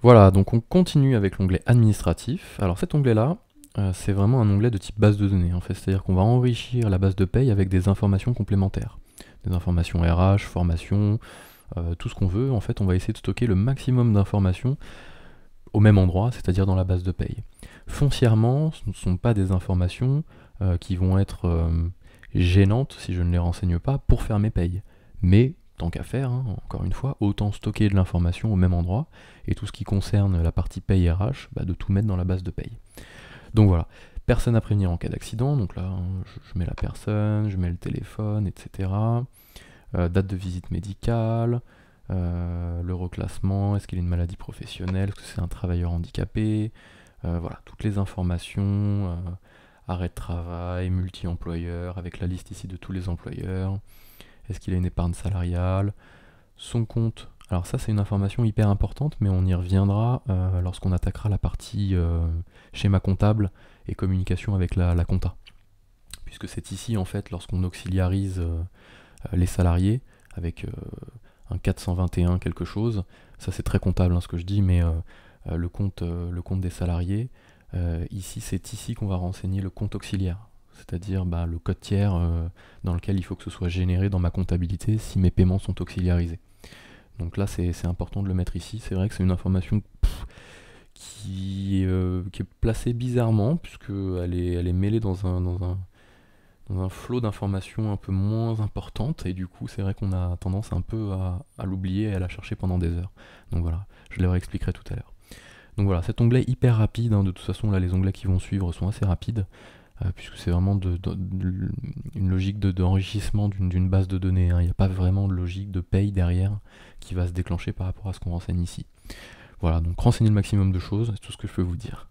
Voilà, donc on continue avec l'onglet administratif. Alors cet onglet-là, c'est vraiment un onglet de type base de données, en fait. C'est-à-dire qu'on va enrichir la base de paye avec des informations complémentaires. Des informations RH, formation, tout ce qu'on veut. En fait, on va essayer de stocker le maximum d'informations au même endroit, c'est-à-dire dans la base de paye. Foncièrement, ce ne sont pas des informations qui vont être gênantes si je ne les renseigne pas pour faire mes payes. Mais tant qu'à faire, hein, encore une fois, autant stocker de l'information au même endroit, et tout ce qui concerne la partie paye RH, de tout mettre dans la base de paye. Donc voilà, personne à prévenir en cas d'accident, donc là je mets la personne, je mets le téléphone, etc. Date de visite médicale, le reclassement, est-ce qu'il a une maladie professionnelle, est-ce que c'est un travailleur handicapé, voilà, toutes les informations, arrêt de travail, multi-employeur, avec la liste ici de tous les employeurs, est-ce qu'il a une épargne salariale, son compte. Alors ça c'est une information hyper importante, mais on y reviendra lorsqu'on attaquera la partie schéma comptable et communication avec la compta. Puisque c'est ici en fait lorsqu'on auxiliarise les salariés avec un 421 quelque chose, ça c'est très comptable ce que je dis, mais le compte des salariés, ici c'est ici qu'on va renseigner le compte auxiliaire. C'est-à-dire le code tiers dans lequel il faut que ce soit généré dans ma comptabilité si mes paiements sont auxiliarisés. Donc là, c'est important de le mettre ici. C'est vrai que c'est une information qui est placée bizarrement, puisqu'elle est mêlée dans un flot d'informations un peu moins importantes, et du coup, c'est vrai qu'on a tendance un peu à l'oublier et à la chercher pendant des heures. Donc voilà, je le réexpliquerai tout à l'heure. Donc voilà, cet onglet hyper rapide, de toute façon, là, les onglets qui vont suivre sont assez rapides, puisque c'est vraiment une logique d'enrichissement d'une base de données. Il n'y a pas vraiment de logique de paye derrière qui va se déclencher par rapport à ce qu'on renseigne ici. Voilà, donc renseignez le maximum de choses, c'est tout ce que je peux vous dire.